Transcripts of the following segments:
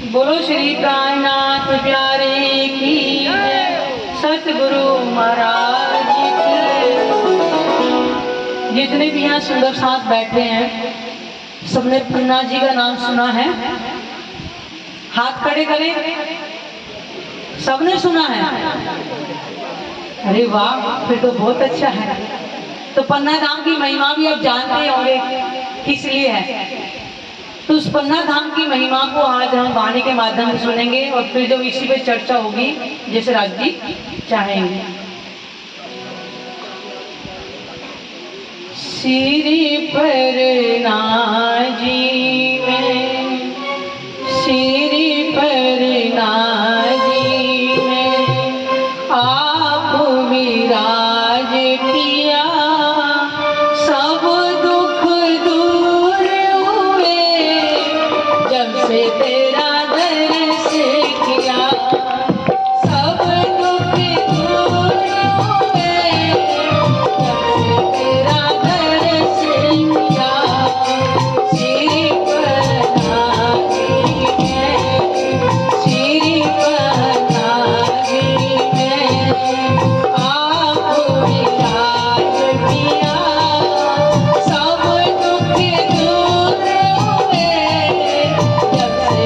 बोलो श्री प्राणनाथ प्यारे की जय, सतगुरु महाराज की। जितने भी यहाँ सुंदर साथ बैठे हैं सबने पन्ना जी का नाम सुना है? हाथ खड़े करें। सबने सुना है? अरे वाह, फिर तो बहुत अच्छा है। तो पन्ना धाम की महिमा भी आप जानते होंगे किस लिए है। तो उस पन्ना धाम की महिमा को आज हम वाणी के माध्यम से सुनेंगे और फिर जो इसी पे चर्चा होगी जैसे राज जी चाहेंगे। श्री परनाजी में, श्री परनाजी में आप विराज किया, सब दुख दूर हुए जब से तेरा दर्श किया। सब दुख दूर हुए जब से तेरा दर्श किया। श्री परनाजी में, श्री परनाजी में आप विराज किया, सब दुख दूर हुए जब से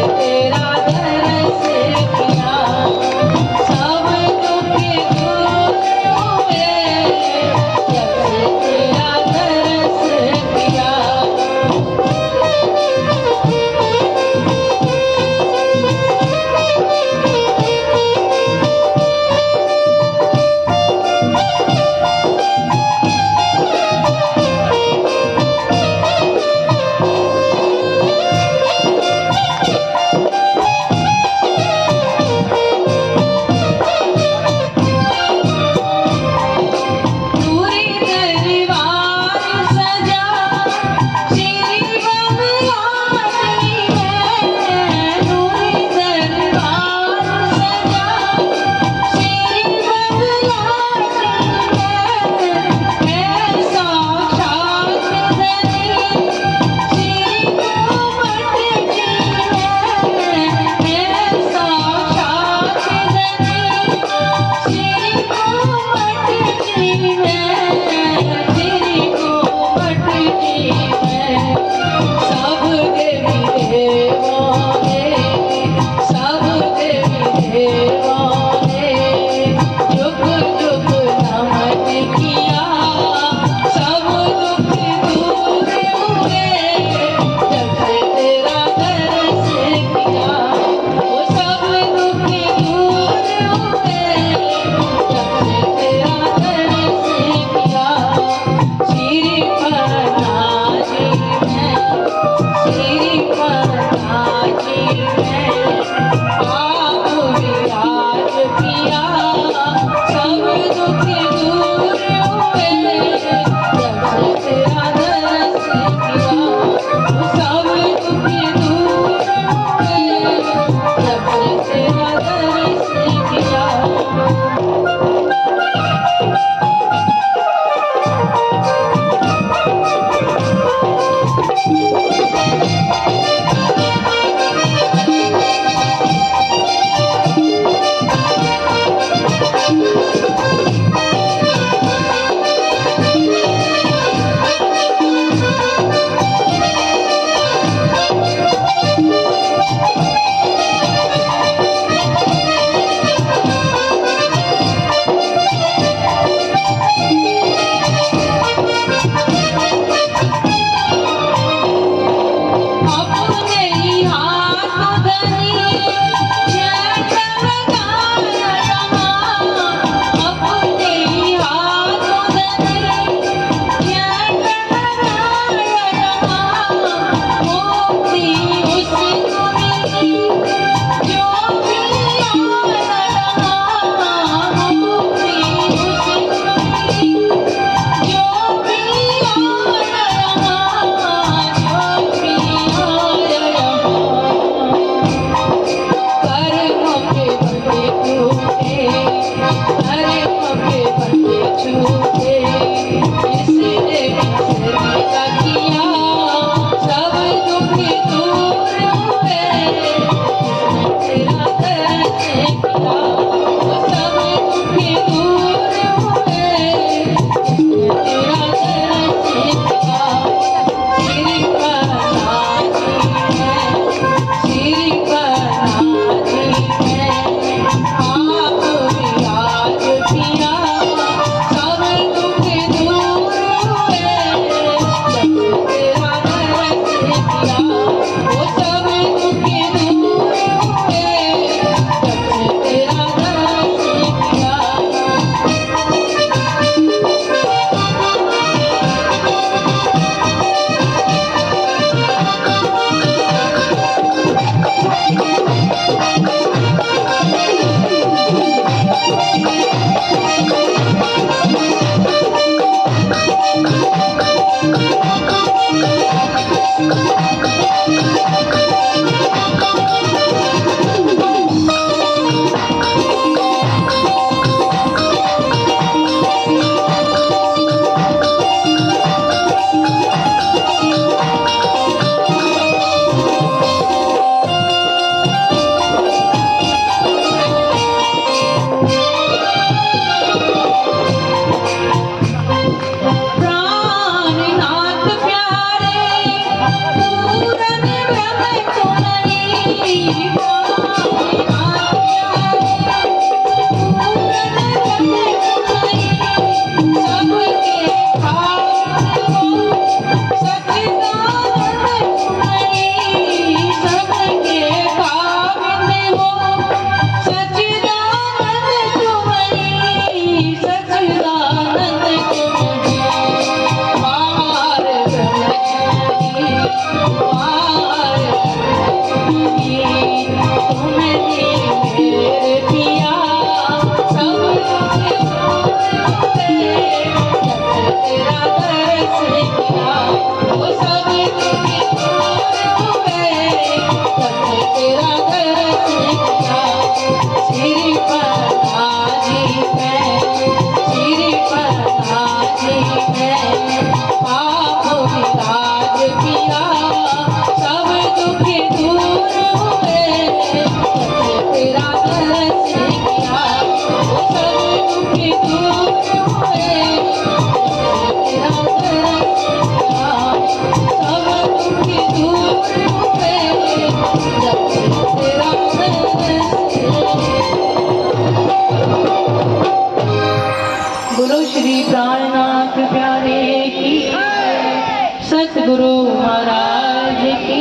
सतगुरु महाराज की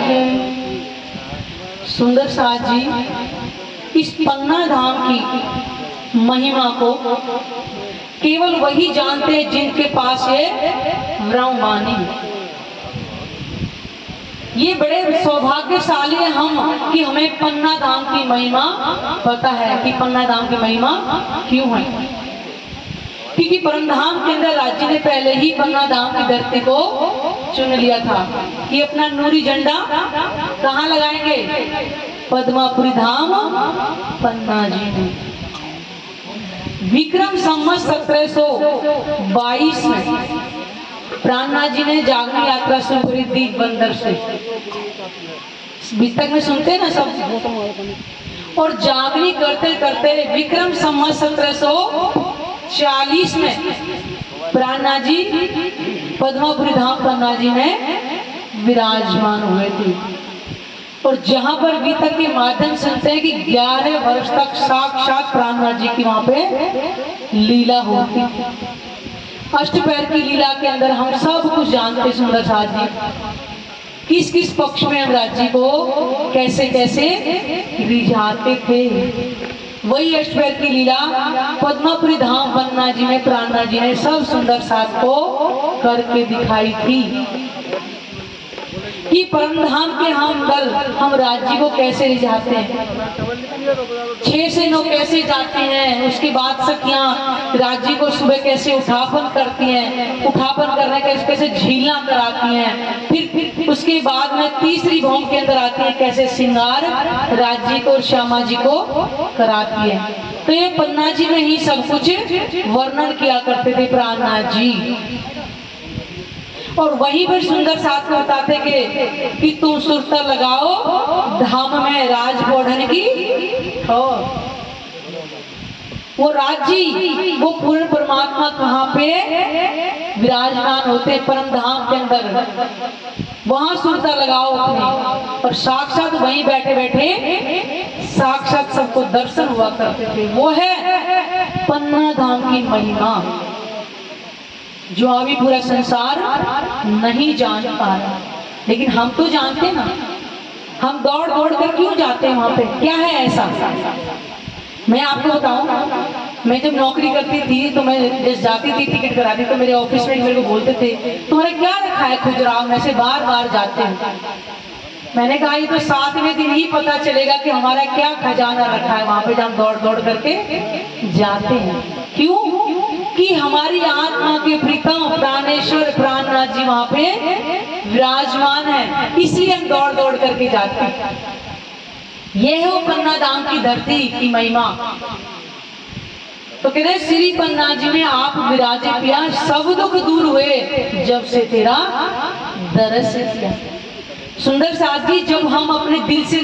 जय। सुंदर साथ जी इस पन्ना धाम की महिमा को केवल वही जानते हैं जिनके पास ये ब्रह्मवाणी। ये बड़े सौभाग्यशाली हैं हम कि हमें पन्ना धाम की महिमा पता है कि पन्ना धाम की महिमा क्यों है। क्योंकि परमधाम के अंदर राज्य ने पहले ही पन्ना धाम की धरती को चुन लिया था कि अपना नूरी झंडा कहाँ लगाएंगे, पद्मापुरी धाम पन्ना जी में। विक्रम संवत 1722 में प्राणनाथ जी ने जागनी यात्रा शुरू करी थी बंदर से। तक में सुनते हैं ना सब। और जागनी करते करते विक्रम संवत 1740 में प्राणनाथ जी पद्मापुरी धाम पन्ना जी में विराजमान हुए थे। और जहां पर गीता के माध्यम सुनते हैं कि 11 वर्ष तक साक्षात प्राणनाथ जी की वहां पे लीला होती। अष्टपैर की लीला के अंदर हम सब कुछ जानते। सुंदर साथ जी किस किस पक्ष में हम राज्य को कैसे कैसे रिझाते थे, वही अष्टपैर की लीला पद्मापुरी धाम पन्ना जी में प्राणनाथ जी ने सब सुंदर साथ को करके दिखाई थी कि परमधाम के हम राज्य को कैसे रिझाते हैं, 6 से 9 कैसे जाते हैं, उसके बाद सखियां राज्य को सुबह कैसे उठापन करती हैं, उठापन करने का कैसे झीलना कराती हैं, फिर उसके बाद में तीसरी भौम के अंदर आती है कैसे श्रृंगार राज्य को और श्यामा जी को कराती है। तो ये पन्ना जी में ही सब कुछ वर्णन किया करते थे प्राणनाथ जी। और वहीं पर सुंदर साथ में बताते कि तुम सुरता लगाओ धाम में राज बोढ़न की हो। वो राज्य वो पूर्ण परमात्मा कहाँ पे विराजमान होते परम धाम के अंदर, वहां सुरता लगाओ अपने। और साक्षात वहीं बैठे बैठे साक्षात सबको दर्शन हुआ करते थे। वो है पन्ना धाम की महिमा जो अभी पूरा संसार नहीं जान पा रहा, लेकिन हम तो जानते ना। हम दौड़ दौड़ कर क्यों जाते हैं वहां पे, क्या है ऐसा। मैं आपको बताऊं, मैं जब नौकरी करती थी तो मैं जब जाती थी टिकट कराती तो मेरे ऑफिस में मेरे को बोलते थे तुम्हारा क्या रखा है खुजराव में से बार बार जाते हैं। मैंने कहा ये तो 7वें दिन ही पता चलेगा कि हमारा क्या खजाना रखा है वहां पे जब हम दौड़ दौड़ करके जाते हैं। क्यों कि हमारी आत्मा के प्रीतम प्राणेश्वर प्राणनाथ जी वहां पे विराजमान है, इसलिए हम दौड़ दौड़ करके जाते हैं। यह है वो पन्ना धाम की धरती की महिमा। तो कहते श्री पन्ना जी में आप विराजे पिया, सब दुख दूर हुए जब से तेरा दरस किया। सुंदर साथ जी जब हम अपने दिल से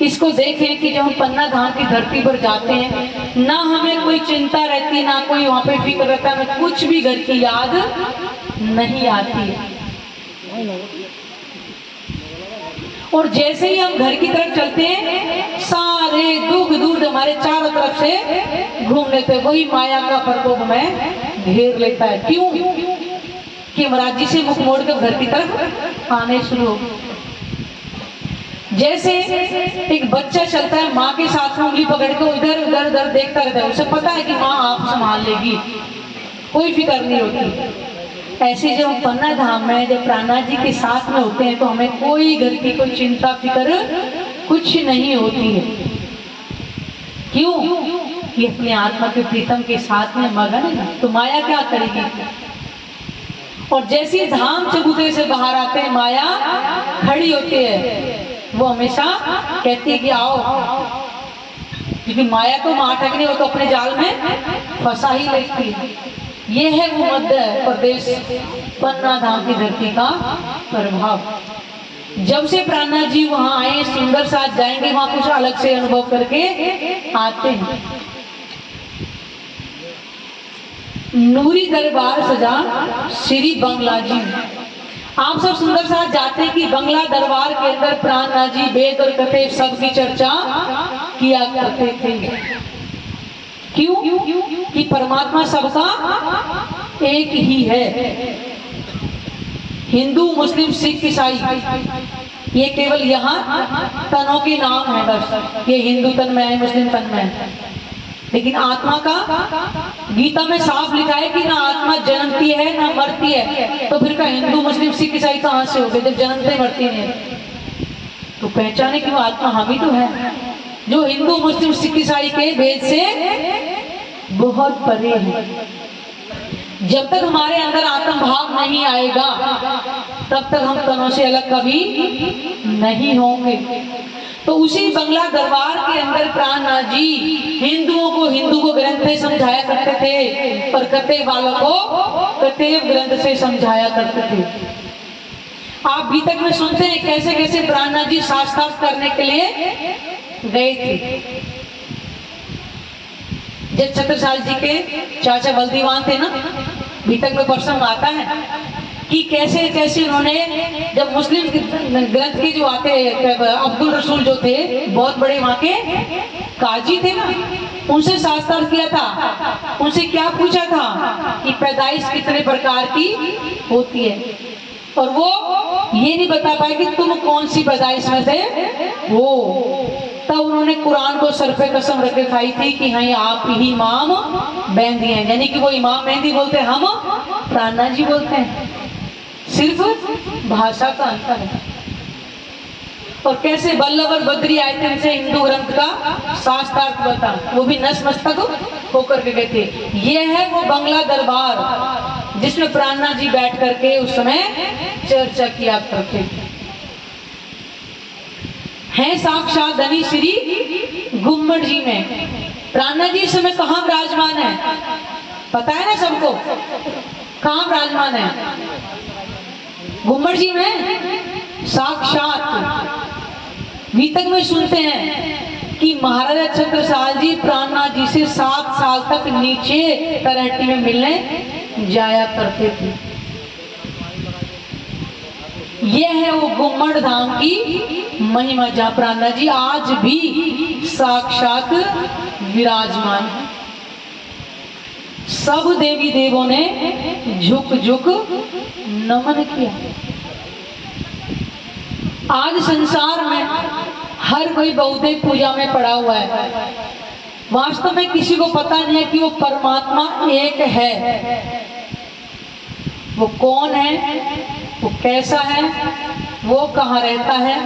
इसको देखें कि जब हम पन्ना धाम की धरती पर जाते हैं ना हमें कोई चिंता रहती, ना कोई वहां पे फिक्र रहता, हमें कुछ भी घर की याद नहीं आती। और जैसे ही हम घर की तरफ चलते हैं सारे दुख दूर हमारे चारों तरफ से घूम लेते, वही माया का प्रकोप हमें घेर लेता है। क्यों कि महाराज जी से मुख मोड़ कर घर की तरफ आने शुरू हो। जैसे एक बच्चा चलता है माँ के साथ में उंगली पकड़ के इधर उधर उधर देखता रहता है, उसे पता है कि माँ आप संभाल लेगी, कोई फिक्र नहीं होती। ऐसे जब हम पन्ना धाम में जब प्राणनाथ जी के साथ में होते हैं तो हमें कोई घर की कोई चिंता फिक्र कुछ नहीं होती है। क्यों? कि अपने आत्मा के प्रीतम के साथ में मगन है ना, तो माया क्या करेगी। और जैसे धाम चबूतरे से बाहर आते हैं माया खड़ी होती है, वो हमेशा कहती है कि आओ, क्योंकि माया तो माटक नहीं, वो तो अपने जाल में फंसा ही लेती है। ये है वो मध्य प्रदेश पन्ना धाम की धरती का प्रभाव। जब से प्राणनाथ जी वहां आए, सुंदर साथ जाएंगे, वहां कुछ अलग से अनुभव करके आते हैं। नूरी दरबार सजा श्री बंगला जी। आप सब सुंदर साथ जाते हैं कि बंगला दरबार के अंदर प्राणनाथ जी वेद और कथे सबकी चर्चा किया करते थे। क्यों? कि परमात्मा सबका एक ही है। हिंदू मुस्लिम सिख ईसाई ये केवल यहाँ तनों के नाम है बस। ये हिंदू तन में है, मुस्लिम तन में है, लेकिन आत्मा का गीता में साफ लिखा है कि ना आत्मा जन्मती है ना मरती है। तो फिर का हिंदू मुस्लिम सिख ईसाई कहाँ से हो गए जब जन्मते मरती नहीं? तो पहचाने कि वो आत्मा हम ही तो है, जो हिंदू मुस्लिम सिख ईसाई के भेद से बहुत परे है। जब तक हमारे अंदर आत्म भाव नहीं आएगा तब तक हम तनों से अलग कभी नहीं होंगे। तो उसी बंगला दरबार के अंदर प्राणनाथ जी हिंदू को ग्रंथ से समझाया करते थे और कतेव वालों को कतेव ग्रंथ से समझाया करते थे। आप गीता में सुनते हैं कैसे कैसे प्राणनाथ जी शास्त्रार्थ करने के लिए गए थे। जब छत्रसाल जी के चाचा बलदीवान थे ना, गीता में प्रसंग आता है कि कैसे कैसे उन्होंने जब मुस्लिम ग्रंथ के जो आते अब्दुल रसूल जो थे बहुत बड़े वहां के काजी थे ना, उनसे शास्त्रार्थ किया था। उनसे क्या पूछा था कि पैदाइश कितने प्रकार की होती है, और वो ये नहीं बता पाए कि तुम कौन सी पैदाइश में थे वो। तब उन्होंने कुरान को सर पे कसम रख के खाई थी कि हाँ आप ही इमाम मेहंदी हैं, यानी कि वो इमाम मेहंदी बोलते हैं, हम प्राणनाथ जी बोलते हैं, सिर्फ भाषा का अंतर है। और कैसे बल्लभ और बद्री आए थे उनसे हिंदू ग्रंथ का शास्त्रार्थ बता, वो भी नतमस्तक होकर के गए थे। ये है वो बंगला दरबार जिसमें प्राणनाथ जी बैठ करके उस समय चर्चा किया करते थे। है साक्षात धनी श्री गुम्मट जी में। प्राणनाथ जी इस समय कहाँ विराजमान है पता है ना सबको? कहाँ विराजमान है? गुम्मट जी में साक्षात। गीतक में सुनते हैं कि महाराजा छत्रसाल जी प्राणनाथ जी से 7 साल तक नीचे तलहटी में मिलने जाया करते थे। यह है वो गुम्मट धाम की महिमा जहाँ प्राणनाथ जी आज भी साक्षात विराजमान है। सब देवी देवों ने झुक झुक नमन किया। आज संसार में हर कोई बहुदेव पूजा में पड़ा हुआ है। वास्तव में किसी को पता नहीं है कि वो परमात्मा एक है। वो कौन है, वो कैसा है, वो कहाँ रहता है,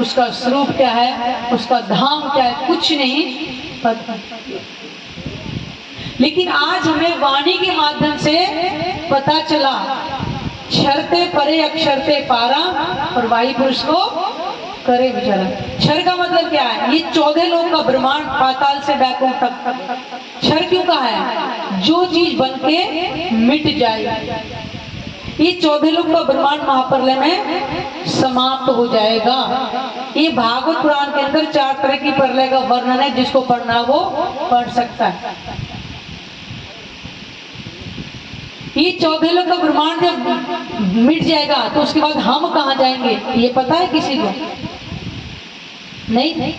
उसका स्वरूप क्या है, उसका धाम क्या है, कुछ नहीं पता। लेकिन आज हमें वाणी के माध्यम से पता चला, क्षरते परे अक्षरते पारा और वायु पुरुष को करे विचारा। क्षर का मतलब क्या है? ये 14 लोक का ब्रह्मांड पाताल से बैकुंठ तक। क्षर क्यों कहा है? जो चीज बन के मिट जाए। ये 14 लोक का ब्रह्मांड महाप्रलय में समाप्त हो जाएगा। ये भागवत पुराण के अंदर 4 तरह की प्रलय का वर्णन है, जिसको पढ़ना वो पढ़ सकता है। ये 14 लोक का ब्रह्मांड जब मिट जाएगा तो उसके बाद हम कहाँ जाएंगे ये पता है किसी को? नहीं।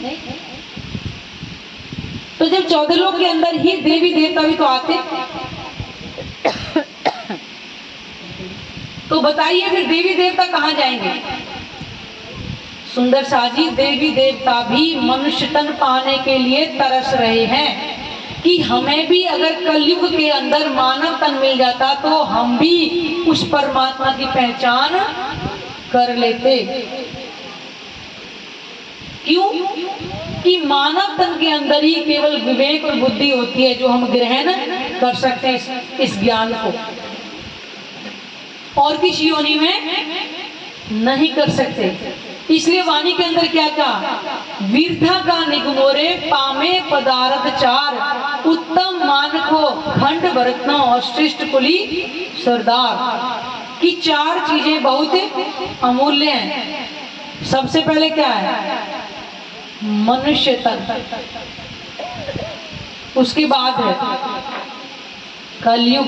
तो जब 14 लोक के अंदर ही देवी देवता भी तो आते, तो बताइए फिर देवी देवता कहाँ जाएंगे? सुंदर साजी, देवी देवता भी मनुष्य तन पाने के लिए तरस रहे हैं, कि हमें भी अगर कलयुग के अंदर मानव तन मिल जाता तो हम भी उस परमात्मा की पहचान कर लेते। क्यों? कि मानव तन के अंदर ही केवल विवेक और बुद्धि होती है जो हम ग्रहण कर सकते हैं इस ज्ञान को, और किस योनि में नहीं कर सकते। इसलिए वाणी के अंदर क्या कहा? वीरथा का निगमोरे पामे पदार्थ चार, उत्तम मानको खंड भरतनो और श्रेष्ठ कुली सरदार। की चार चीजें बहुत अमूल्य हैं। सबसे पहले क्या है? मनुष्य तन, उसके बाद है कलयुग,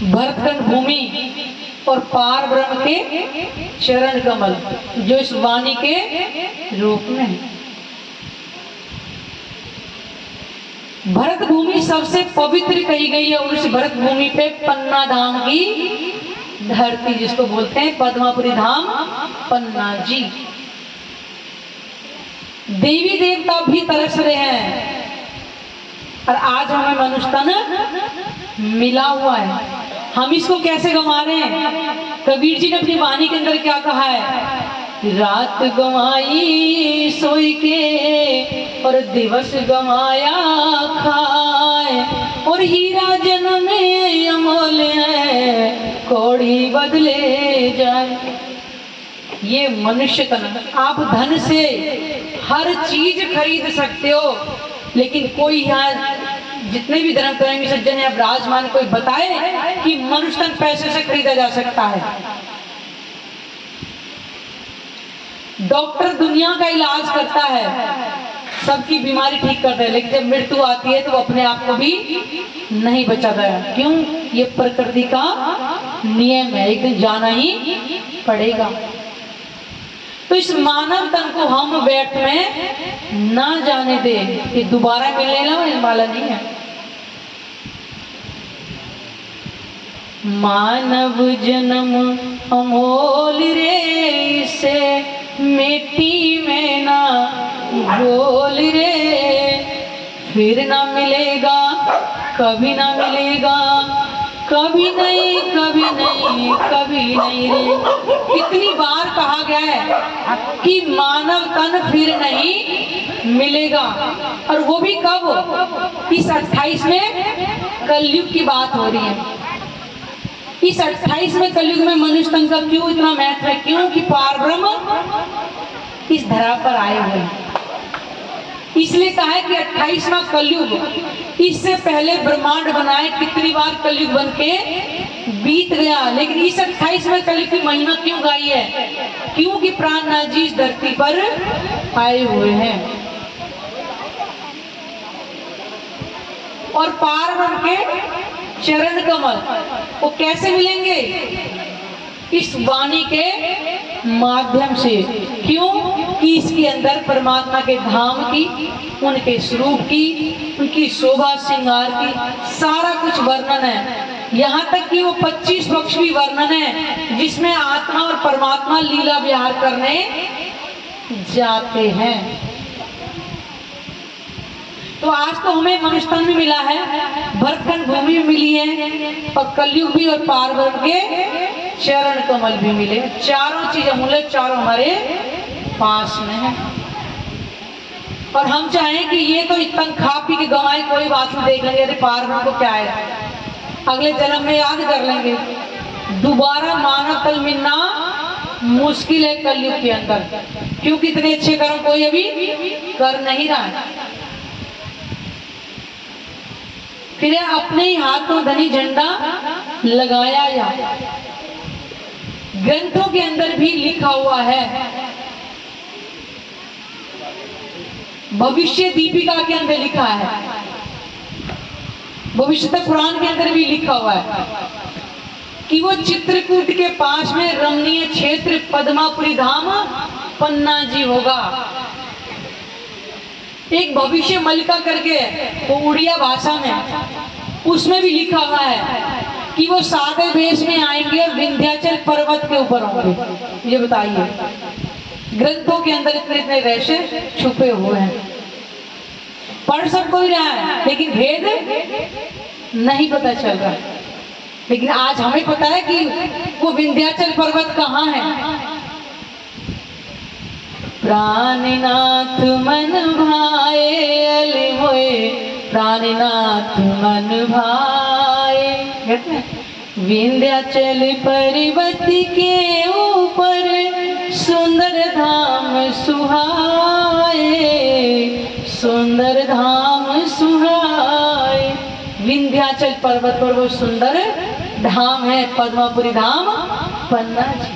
भरतखंड भूमि और पार ब्रह्म के चरण कमल जो इस वाणी के रूप में है। भरत भूमि सबसे पवित्र कही गई है और उस भरत भूमि पे पन्ना धाम की धरती जिसको बोलते हैं पद्मापुरी धाम, पन्ना जी। देवी देवता भी तरस रहे हैं और आज हमें मनुष्य तन मिला हुआ है, हम इसको कैसे गंवा रहे हैं? कबीर जी ने अपनी वाणी के अंदर क्या कहा है? रात गंवाई सोई के और दिवस गंवाया खाए, और हीरा जन्म में अमोल्य है कौड़ी बदले जाए। ये मनुष्य तन, आप धन से हर चीज खरीद सकते हो, लेकिन कोई यहाँ जितने भी धर्म प्रेमी सज्जन है विराजमान कोई बताए कि मनुष्य तन पैसे से खरीदा जा सकता है? डॉक्टर दुनिया का इलाज करता है, सबकी बीमारी ठीक करता है, लेकिन जब मृत्यु आती है तो वो अपने आप को भी नहीं बचाता है। क्यों? ये प्रकृति का नियम है, एक दिन जाना ही पड़ेगा। तो इस मानव तन को हम व्यर्थ में ना जाने दे, ये दोबारा मिलने वाला नहीं है। मानव जन्म अमोल रे, इसे मिट्टी में ना बोल रे, फिर ना मिलेगा कभी ना मिलेगा, कभी नहीं कभी नहीं कभी नहीं रे। कितनी बार कहा गया है कि मानव तन फिर नहीं मिलेगा, और वो भी कब? इस 28 में कलयुग की बात हो रही है। इस 28 में कलयुग में मनुष्य तन का क्यों इतना महत्व है? क्यों कि पार ब्रह्म इस धरा पर आए हुए हैं। इसलिए कहा है कि 28वां कलयुग, इससे पहले ब्रह्मांड बनाए कितनी बार कलयुग बन के बीत गया, लेकिन इस 28वें कलयुग की महिमा क्यों गाई है? क्योंकि प्राणनाथ जी इस धरती पर आए हुए हैं। और पार ब्रह्म के चरण कमल वो कैसे मिलेंगे? इस वाणी के माध्यम से। क्यों? कि इसके अंदर परमात्मा के धाम की, उनके स्वरूप की, उनकी शोभा श्रृंगार की सारा कुछ वर्णन है। यहाँ तक कि वो 25 पक्ष भी वर्णन है जिसमें आत्मा और परमात्मा लीला विहार करने जाते हैं। तो आज तो हमें मनुष्य तन भी मिला है, भरतखंड भूमि भी मिली है, और कलयुग भी और पार ब्रह्म के चरण कमल भी मिले। चारों चीज अमूल्य, चारों हमारे पास में है। और हम चाहें कि ये तो इतना खा पी के गंवाए, कोई बात नहीं, देख लेंगे अरे पार ब्रह्म को क्या है, अगले जन्म में याद कर लेंगे। दोबारा मानव तल मिलना मुश्किल है कलयुग के अंदर, क्योंकि इतने अच्छे कर्म कोई अभी कर नहीं रहा है। फिर अपने ही हाथों धनी झंडा लगाया जाए। ग्रंथों के अंदर भी लिखा हुआ है, भविष्य दीपिका के अंदर लिखा है, भविष्य पुराण के अंदर भी लिखा हुआ है कि वो चित्रकूट के पास में रमणीय क्षेत्र पद्मापुरी धाम पन्ना जी होगा। एक भविष्य मलिका करके वो उड़िया भाषा में, उसमें भी लिखा हुआ है कि वो सादे वेश में आएंगे और विंध्याचल पर्वत के ऊपर होंगे। ये बताइए, ग्रंथों के अंदर इतने इतने रहस्य छुपे हुए हैं। पढ़ सब कोई रहा है लेकिन भेद नहीं पता चल रहा है। लेकिन आज हमें पता है कि वो विंध्याचल पर्वत कहाँ है। प्राणनाथ मन भाए अले होए, प्राणनाथ मन भाए। विंध्याचल पर्वत के ऊपर सुंदर धाम सुहाए, सुंदर धाम सुहाए। विंध्याचल पर्वत पर वो सुंदर धाम है, पद्मापुरी धाम, पन्ना जी।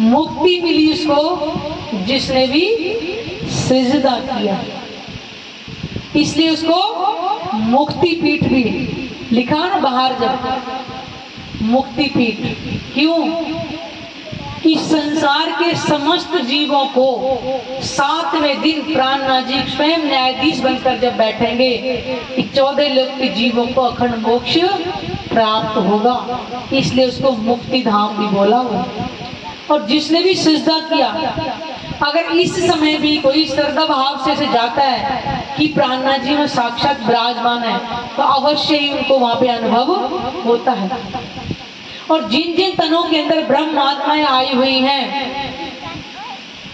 मुक्ति मिली उसको जिसने भी सिजदा किया, इसलिए उसको मुक्ति पीठ भी लिखा ना बाहर जब मुक्ति पीठ। क्यों? इस संसार के समस्त जीवों को 7वें दिन प्राणनाथ जी स्वयं न्यायाधीश बनकर जब बैठेंगे कि 14 लोक के जीवों को अखंड मोक्ष प्राप्त होगा, इसलिए उसको मुक्ति धाम भी बोला हुआ। और जिसने भी सिजदा किया, अगर इस समय भी कोई श्रद्धा भाव से जाता है कि प्राणनाथ जी में साक्षात विराजमान है, तो अवश्य ही उनको वहां पे अनुभव होता है। और जिन जिन तनों के अंदर ब्रह्म आत्माएं आई हुई हैं,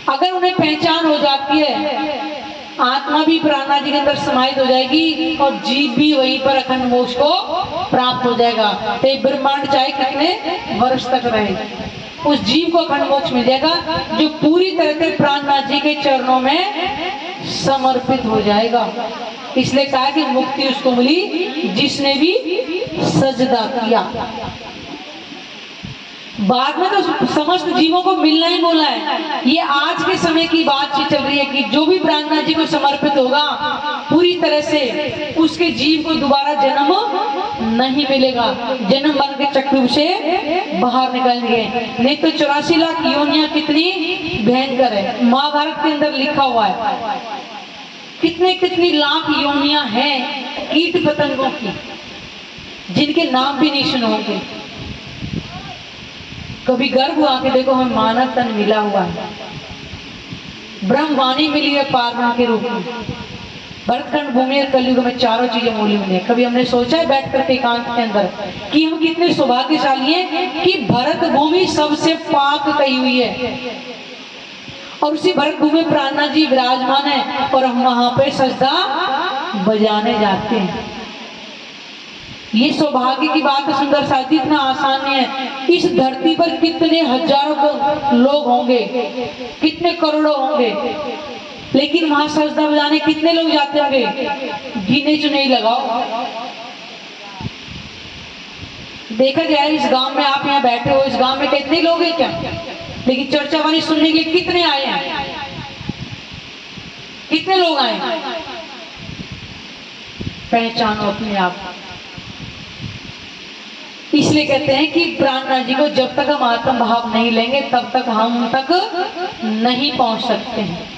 अगर उन्हें पहचान हो जाती है, आत्मा भी प्राणनाथ जी के अंदर समाहित हो जाएगी और जीव भी वहीं पर अखंड मोक्ष को प्राप्त हो जाएगा। तो ब्रह्मांड चाहे कितने वर्ष तक रहे, उस जीव को अखंड मोक्ष मिल जाएगा जो पूरी तरह से प्राणनाथ जी के चरणों में समर्पित हो जाएगा। इसलिए कहा कि मुक्ति उसको मिली जिसने भी सजदा किया। बाद में तो समस्त जीवों को मिलना ही बोला है। ये आज के समय की बातचीत चल रही है कि जो भी प्राणनाथ जी को समर्पित होगा पूरी तरह से, उसके जीव को दोबारा जन्म नहीं मिलेगा, जन्म मरण के चक्र से बाहर निकलेंगे। नहीं तो 84 लाख योनियां कितनी भयंकर है, महाभारत के अंदर लिखा हुआ है। कितने कितनी लाख योनियां हैं कीट पतंगों की, जिनके नाम भी नहीं सुनोगे। कभी गर्भ आके देखो, हमें मानव तन मिला हुआ है, ब्रह्मवाणी मिली है पार्वण के रूप में, भरतखंड भूमि और कलयुग में चारों चीजें मूल्य मिली है। कभी हमने सोचा है बैठ कर एकांत के अंदर कि हम कितने सौभाग्यशाली हैं कि भरत भूमि सबसे पाक कही हुई है, और उसी भरत भूमि प्राणनाथ जी विराजमान है और हम वहां पे सजदा बजाने जाते हैं। ये सौभाग्य की बात है। सुंदर साथी, इतना आसान नहीं है। इस धरती पर कितने हजारों लोग होंगे, कितने करोड़ों होंगे, लेकिन वहां सजदा बजाने कितने लोग जाते होंगे, गिने चुने ही लगाओ। देखा जाए इस गांव में, आप यहाँ बैठे हो, इस गांव में कितने लोग हैं क्या, लेकिन चर्चा वाणी सुनने के लिए कितने आए हैं, कितने लोग आए? पहचानो अपने आप। इसलिए कहते हैं कि प्राणनाथ जी को जब तक हम आत्म भाव नहीं लेंगे तब तक हम उन तक नहीं पहुंच सकते हैं।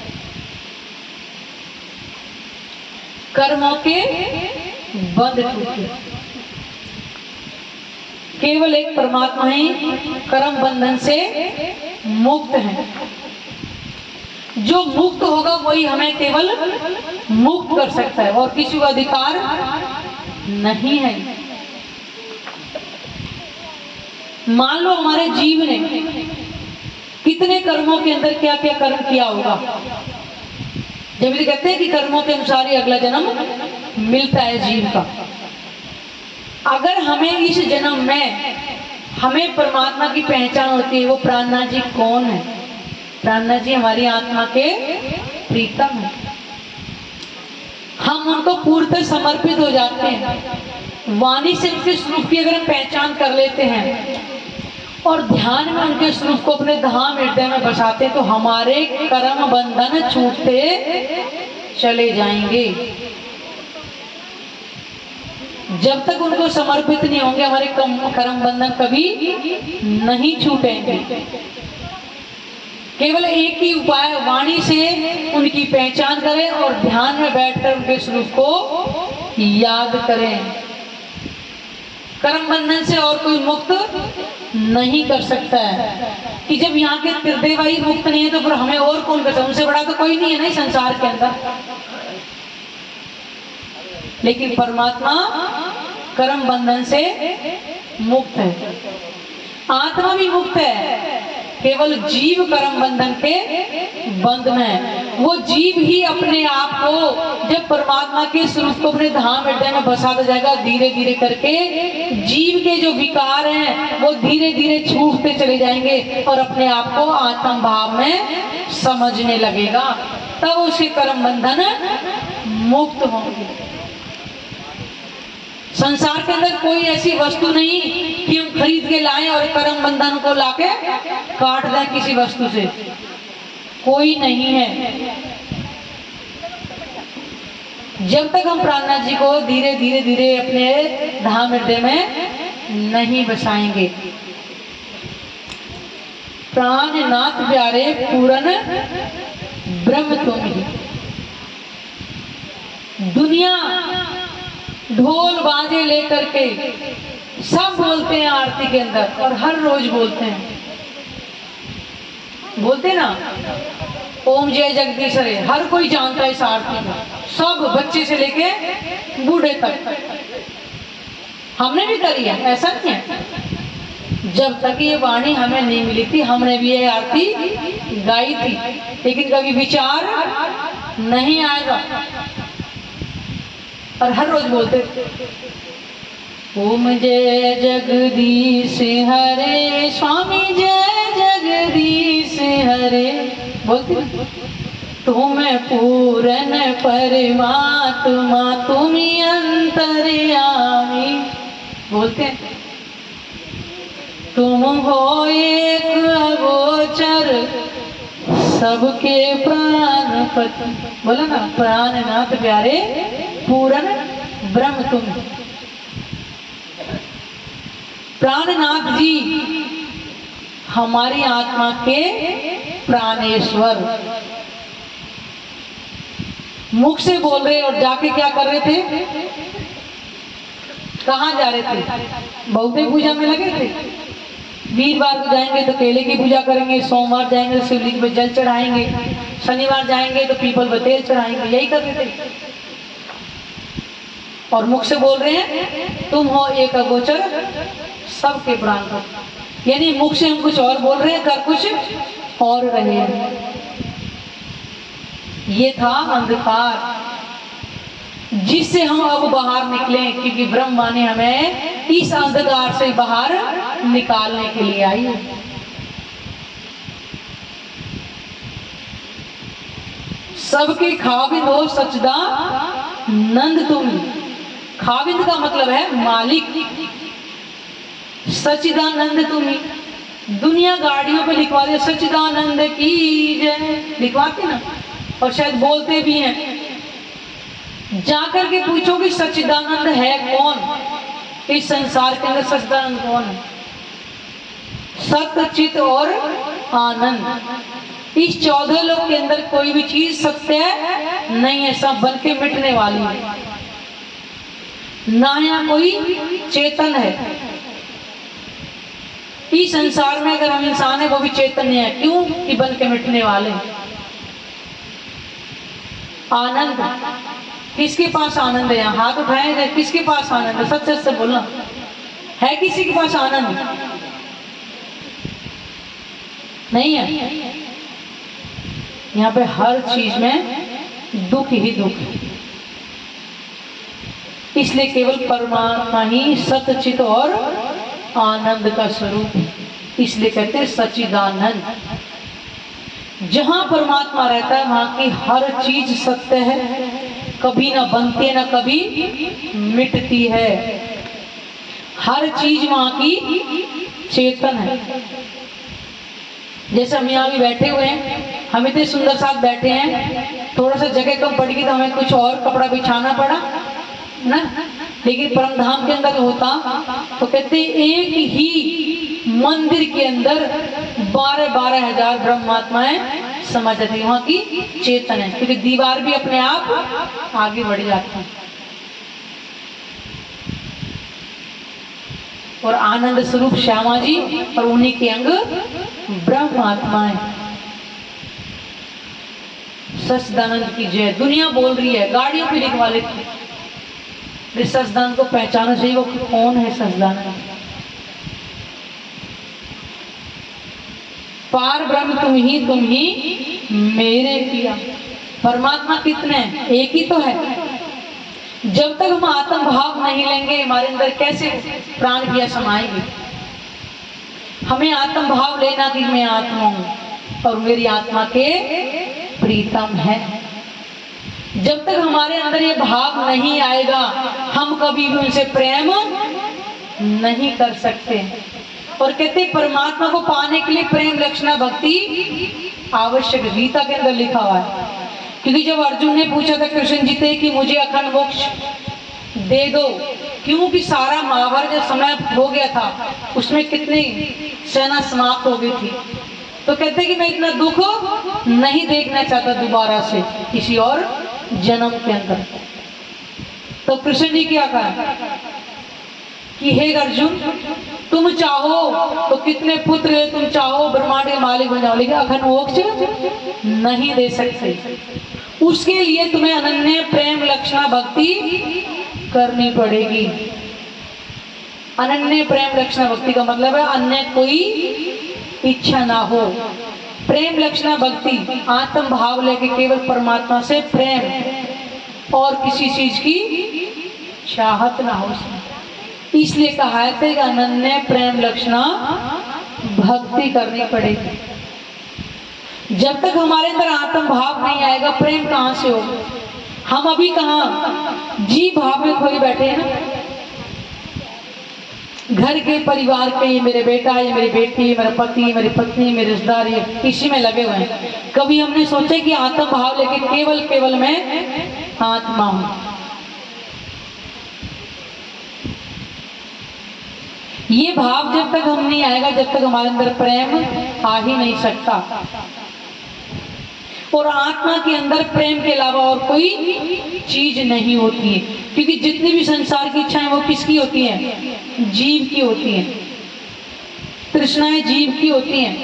कर्मों के बंध टूटे, केवल एक परमात्मा ही कर्म बंधन से मुक्त है। जो मुक्त होगा वही हमें केवल मुक्त कर सकता है, और किसी का अधिकार नहीं है। मान लो हमारे जीव ने कितने कर्मों के अंदर क्या क्या कर्म किया होगा, जब भी कहते हैं कि कर्मों के अनुसार ही अगला जन्म मिलता है जीव का। अगर हमें इस जन्म में हमें परमात्मा की पहचान होती है, वो प्राणनाथ जी कौन है? प्राणनाथ जी हमारी आत्मा के प्रीतम है। हम उनको पूर्णतः समर्पित हो जाते हैं। वाणी से उनके स्वरूप की अगर हम पहचान कर लेते हैं और ध्यान में उनके स्वरूप को अपने धाम हृदय में बसाते, तो हमारे कर्म बंधन छूटते चले जाएंगे। जब तक उनको समर्पित नहीं होंगे हमारे कर्म बंधन कभी नहीं छूटेंगे। केवल एक ही उपाय, वाणी से उनकी पहचान करें और ध्यान में बैठकर उनके स्वरूप को याद करें। कर्म बंधन से और कोई मुक्त नहीं कर सकता है। कि जब यहाँ के त्रिदेवाई मुक्त नहीं है तो फिर हमें और कौन कर सकता है? उनसे बड़ा तो कोई नहीं है ना संसार के अंदर। लेकिन परमात्मा कर्म बंधन से मुक्त है, आत्मा भी मुक्त है, केवल जीव कर्म बंधन के बंध में है। वो जीव ही अपने आप को जब परमात्मा के स्वरूप को अपने धाम हृदय में बसाता जाएगा, धीरे धीरे करके जीव के जो विकार हैं वो धीरे धीरे छूटते चले जाएंगे और अपने आप को आत्म भाव में समझने लगेगा, तब उसके कर्म बंधन मुक्त होंगे। संसार के अंदर कोई ऐसी वस्तु नहीं कि हम खरीद के लाएं और कर्म बंधन को लाके काट दें किसी वस्तु से, कोई नहीं है। जब तक हम प्राणनाथ जी को धीरे धीरे धीरे अपने धाम हृदय में नहीं बसाएंगे। प्राणनाथ प्यारे पूर्ण ब्रह्म तुम ही। दुनिया ढोल बाजे लेकर के सब बोलते हैं आरती के अंदर, और हर रोज बोलते हैं, बोलते ना ओम जय जगदीश हरे, हर कोई जानता है इस आरती को, सब बच्चे से लेके बूढ़े तक। हमने भी करी है, ऐसा नहीं है। जब तक ये वाणी हमें नहीं मिली थी हमने भी ये आरती गाई थी, लेकिन कभी विचार नहीं आएगा और हर रोज बोलते ओम जय जगदीश हरे, स्वामी जय जगदीश हरे, बोलते तुम पूर्ण परमात्मा तुम्ही अंतर्यामी, बोलते तुम हो एक अगोचर सबके प्राणपति। बोला ना प्राणनाथ प्यारे पूर्ण ब्रह्म तुम। प्राणनाथ जी हमारी आत्मा के प्राणेश्वर। मुख से बोल रहे और जाके क्या कर रहे थे? कहाँ जा रहे थे? बहुते पूजा में लगे थे। वीरवार को जाएंगे तो केले की पूजा करेंगे, सोमवार जाएंगे तो शिवलिंग पे जल चढ़ाएंगे, शनिवार जाएंगे तो पीपल पे तेल चढ़ाएंगे, यही कर रहे थे। और मुख से बोल रहे हैं तुम हो एक अगोचर सबके प्राण को, यानी मुख से हम कुछ और बोल रहे हैं, कर कुछ और रहे हैं। ये था अंधकार जिससे हम अब बाहर निकले, क्योंकि ब्रह्मा ने हमें इस अंधकार से बाहर निकालने के लिए आई है। सबके खाविंद हो सचदा नंद तुम। खाविंद का मतलब है मालिक, सच्चिदानंद तुम्ही। दुनिया गाड़ियों पे लिखवा दे सच्चिदानंद की जय, लिखवाते ना, और शायद बोलते भी हैं। जाकर के पूछो कि सच्चिदानंद है कौन, इस संसार के अंदर सच्चिदानंद कौन है? सत्य चित और आनंद। इस 14 लोक के अंदर कोई भी चीज सत्य नहीं है, सब बन के मिटने वाली है। ना यहाँ कोई चेतन है। इस संसार में अगर हम इंसान है वो भी चैतन्य है, क्यों? कि बन के मिटने वाले। आनंद, किसके पास आनंद है? यहाँ हाथ उठाए, किसके पास आनंद है? सच सच से बोलना, है किसी के पास आनंद? नहीं है। यहाँ पे हर चीज में दुख ही दुख है। इसलिए केवल परमात्मा ही सतचित और आनंद का स्वरूप है। इसलिए कहते हैं सच्चिदानंद। जहां परमात्मा रहता है वहां की हर चीज सत्य है, कभी ना बनती है ना कभी मिटती है। हर चीज वहां की चेतन है। जैसे हम यहाँ भी बैठे हुए हैं, हम इतने सुंदर साथ बैठे हैं, थोड़ा सा जगह कम पड़ गई तो हमें कुछ और कपड़ा बिछाना पड़ा ना, लेकिन परमधाम के अंदर होता तो कहते एक ही मंदिर के अंदर 12-12 हजार ब्रह्मात्माएं समा जाती। वहां की चेतन है, क्योंकि दीवार भी अपने आप आगे बढ़ जाती है। और आनंद स्वरूप श्यामा जी और उन्हीं के अंग ब्रह्म आत्माएं। सच्चिदानंद की जय। दुनिया बोल रही है, गाड़ियों पे लिखवा लेती, सच्चिदानंद को पहचाना चाहिए, वो कौन है सच्चिदानंद? पार ब्रह्म तुम ही मेरे पिया। परमात्मा कितने हैं? एक ही तो है। जब तक हम आत्म भाव नहीं लेंगे, हमारे अंदर कैसे प्राण क्रिया समाएंगे? हमें आत्म भाव लेना कि मैं आत्मा हूं और मेरी आत्मा के प्रीतम है। जब तक हमारे अंदर ये भाव नहीं आएगा, हम कभी भी उनसे प्रेम नहीं कर सकते। और कहते परमात्मा को पाने के लिए प्रेम लक्षणा भक्ति आवश्यक। गीता के अंदर लिखा हुआ है। क्योंकि जब अर्जुन ने पूछा था कृष्ण जी से कि मुझे अखंड मोक्ष दे दो, क्योंकि सारा महाभारत जब समय हो गया था उसमें कितनी सेना समाप्त हो गई थी, तो कहते कि मैं इतना दुख नहीं देखना चाहता दोबारा से किसी और जन्म के अंदर। तो कृष्ण जी क्या कहा कि हे अर्जुन, तुम चाहो तो कितने पुत्र है, तुम चाहो ब्रह्मांड के मालिक बन जाओ, लेकिन अखंड मोक्ष नहीं दे सकते। उसके लिए तुम्हें अनन्य प्रेम लक्षणा भक्ति करनी पड़ेगी। अनन्य प्रेम लक्षणा भक्ति का मतलब है अन्य कोई इच्छा ना हो। प्रेम लक्षणा भक्ति आत्म भाव लेके केवल परमात्मा से प्रेम और किसी चीज की चाहत ना हो। इसलिए कहा है कि अनन्य प्रेम लक्षणा भक्ति करनी पड़ेगी। जब तक हमारे अंदर आत्म भाव नहीं आएगा, प्रेम कहां से हो? हम अभी कहां जी भाव में खोए बैठे हैं ना। घर के परिवार के, ये मेरे बेटा, ये मेरी बेटी, मेरा पति, मेरी पत्नी, मेरे रिश्तेदार, ये इसी में लगे हुए हैं। कभी हमने सोचा कि आत्म भाव लेके केवल मैं आत्मा हूं। ये भाव जब तक हम नहीं आएगा, जब तक हमारे अंदर प्रेम आ ही नहीं सकता। और आत्मा के अंदर प्रेम के अलावा और कोई चीज नहीं होती है। क्योंकि जितनी भी संसार की इच्छाएं वो किसकी होती हैं? जीव की होती हैं। तृष्णाएं जीव की होती हैं।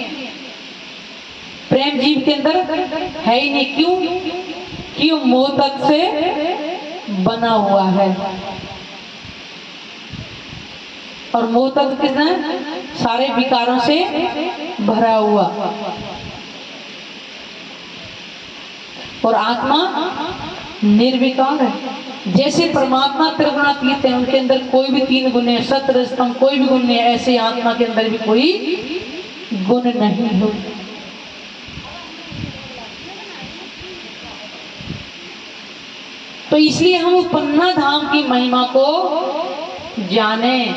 प्रेम जीव के अंदर है ही नहीं। क्यों? क्यों? मोह तत्व से बना हुआ है। और मोह तत्व कितना? सारे विकारों से भरा हुआ। और आत्मा निर्विकार है। जैसे परमात्मा त्रिगुणातीत है, उनके अंदर कोई भी तीन गुण है, सत रज तम कोई भी गुण नहीं है, ऐसे आत्मा के अंदर भी कोई गुण नहीं हो। तो इसलिए हम पन्ना धाम की महिमा को जाने।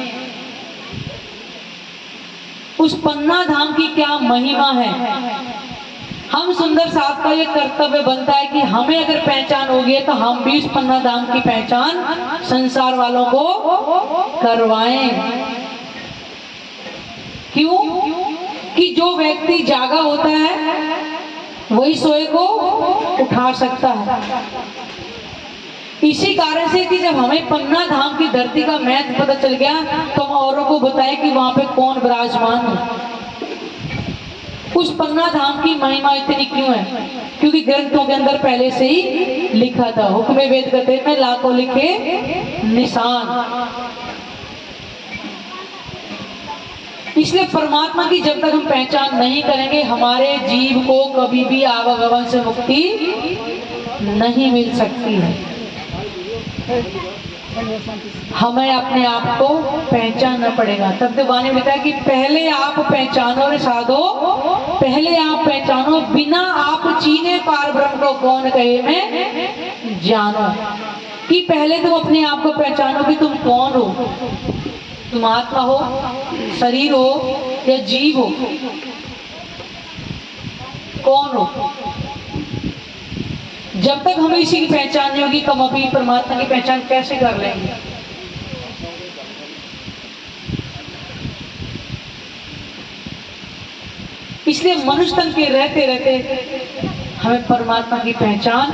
उस पन्ना धाम की क्या महिमा है? हम सुंदर साहब का ये कर्तव्य बनता है कि हमें अगर पहचान होगी तो हम भी उस पन्ना धाम की पहचान संसार वालों को करवाएं। क्यों? कि जो व्यक्ति जागा होता है वही सोए को उठा सकता है। इसी कारण से कि जब हमें पन्ना धाम की धरती का महत्व पता चल गया तो हम औरों को बताएं कि वहां पे कौन विराजमान है। उस पन्ना धाम की महिमा इतनी क्यों है? क्योंकि ग्रंथों के अंदर पहले से ही लिखा था। हुक्मे वेद कहते में लाखों लिखे निशान। इसलिए परमात्मा की जब तक हम पहचान नहीं करेंगे, हमारे जीव को कभी भी आवागमन से मुक्ति नहीं मिल सकती है। हमें अपने आप को पहचानना पड़ेगा। तब तो वाणी में लिखा है कि पहले आप पहचानो रे साधो, पहले आप पहचानो, बिना आप चीने पार ब्रह्म को कौन कहे मैं जानो। कि पहले तुम अपने आप को पहचानो कि तुम कौन हो। तुम आत्मा हो, शरीर हो या जीव हो, कौन हो? जब तक हमें इसी की पहचान नहीं होगी, हम अभी परमात्मा की पहचान कैसे कर लेंगे? इसलिए मनुष्य तन के रहते रहते हमें परमात्मा की पहचान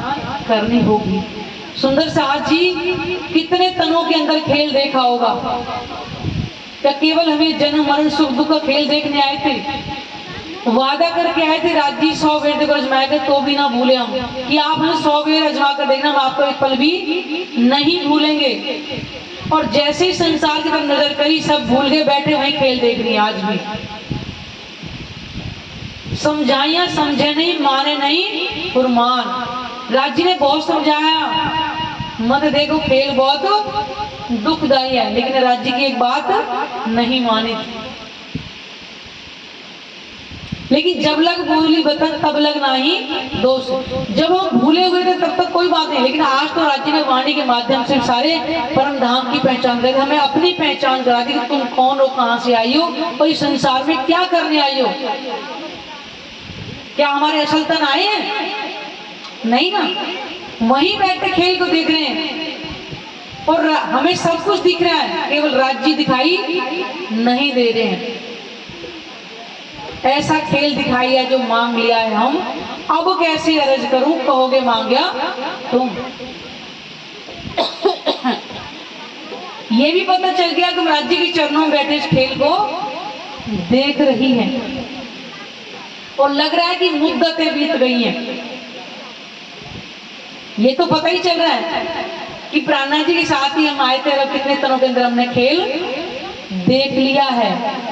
करनी होगी। सुंदर साहब जी कितने तनों के अंदर खेल देखा होगा। क्या केवल हमें जन्म मरण सुख दुख का खेल देखने आए थे? वादा करके आए थे राज्य 100 बेर देखो अजमाएगा तो भी ना भूले हम, कि आपने 100 बेर अजमा कर देखना, हम आपको एक पल भी नहीं भूलेंगे। और जैसे ही संसार की तरफ नजर करी सब भूल के बैठे वहीं खेल देख रही आज भी। समझाइया समझे नहीं, माने नहीं कुर्बान। राज्य ने बहुत समझाया, मत देखो खेल बहुत दुखदायी है, लेकिन राज्य की एक बात नहीं मानी। लेकिन जब लग बोली वतन तब लग नहीं दोष। जब हम भूले हुए थे तब तक कोई बात नहीं, लेकिन आज तो राज्य ने वाणी के माध्यम से सारे परम धाम की पहचान कर हमें अपनी पहचान करा दी कि तुम कौन हो, कहां से आई हो और इस संसार में क्या करने आई हो। क्या हमारे असल तन आए हैं? नहीं ना, वहीं बैठे खेल को देख रहे हैं और हमें सब कुछ दिख रहा है, केवल राज्य दिखाई नहीं दे रहे हैं। ऐसा खेल दिखाई है जो मांग लिया है हम, अब कैसे अर्ज करूं, कहोगे मांगया तुम। ये भी पता चल गया तुम राज्य के चरणों में बैठे इस खेल को देख रही हैं और लग रहा है कि मुद्दतें बीत गई हैं। ये तो पता ही चल रहा है कि प्राणनाथ जी के साथ ही हम आए थे और कितने तनों के अंदर हमने खेल देख लिया है।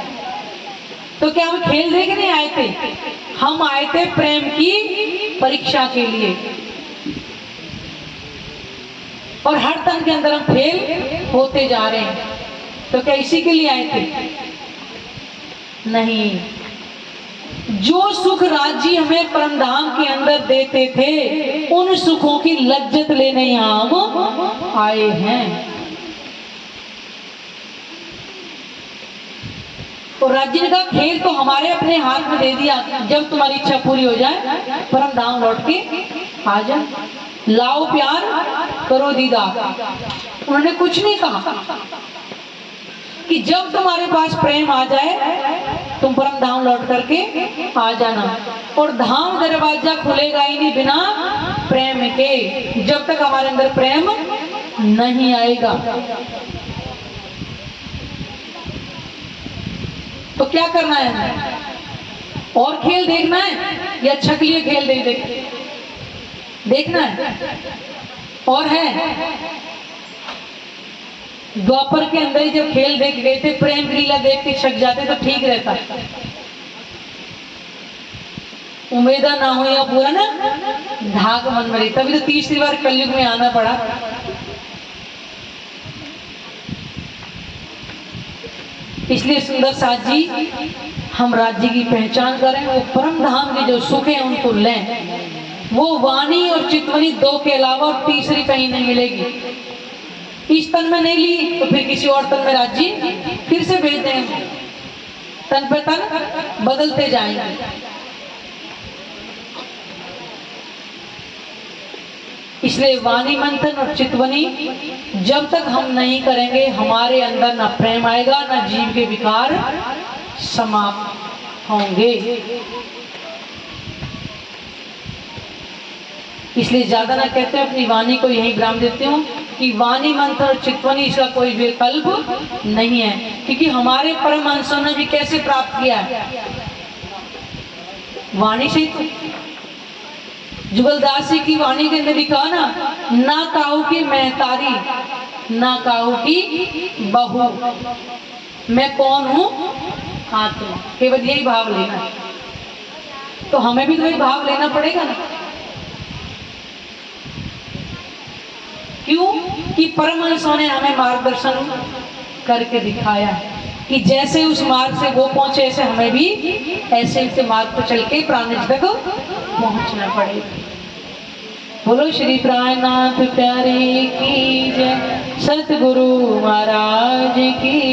तो क्या हम खेल देखने आए थे? हम आए थे प्रेम की परीक्षा के लिए और हर तन के अंदर हम फेल होते जा रहे हैं। तो क्या इसी के लिए आए थे? नहीं। जो सुख राज्य हमें परमधाम के अंदर देते थे उन सुखों की लज्जत लेने यहां हम आए हैं। और राज्य ने कहा खेल तो हमारे अपने हाथ में दे दिया, जब तुम्हारी इच्छा पूरी हो जाए परम धाम लौट के आ जा, लाओ प्यार करो दीदार। उन्होंने कुछ नहीं कहा कि जब तुम्हारे पास प्रेम आ जाए तुम परम धाम लौट करके आ जाना। और धाम दरवाजा खुलेगा ही नहीं बिना प्रेम के, जब तक हमारे अंदर प्रेम नहीं आएगा। तो क्या करना है हमें? और खेल देखना है या छकलिए खेल देखना है? और है द्वापर के अंदर ही जब खेल देख गए थे, प्रेम लीला देख के छक जाते तो ठीक रहता। उम्मीदा ना हो या पूरा ना धाक मन में, तभी तो तीसरी बार कलयुग में आना पड़ा। इसलिए सुंदर साथ जी हम राज्य की पहचान करें, वो परम धाम के जो सुख है उनको लें। वो वाणी और चितवनी दो के अलावा तीसरी कहीं नहीं मिलेगी। इस तन में नहीं ली तो फिर किसी और तन में राज्य फिर से भेज देंगे, तन पे तन बदलते जाएंगे। इसलिए वाणी मंथन और चितवनी जब तक हम नहीं करेंगे हमारे अंदर ना प्रेम आएगा, ना जीव के विकार समाप्त होंगे। इसलिए ज्यादा ना कहते हैं, अपनी वाणी को यही विराम देते हूँ कि वाणी मंथन और चितवनी इसका कोई विकल्प नहीं है। क्योंकि हमारे परमहंसों ने भी कैसे प्राप्त किया है? वाणी से तो जुगलदास जी की वाणी के अंदर लिखा ना काहू की महतारी ना काहू की बहू, मैं कौन हूं आत्मा, केवल यही भाव लेना। तो हमें भी तो यही भाव लेना पड़ेगा ना। क्यों कि परमहंसों ने हमें मार्गदर्शन करके दिखाया कि जैसे उस मार्ग से वो पहुंचे ऐसे हमें भी ऐसे मार्ग पर चल के प्राणिज तक पहुंचना पड़ेगा। बोलो श्री प्राणनाथ प्यारे की जय, सतगुरु महाराज की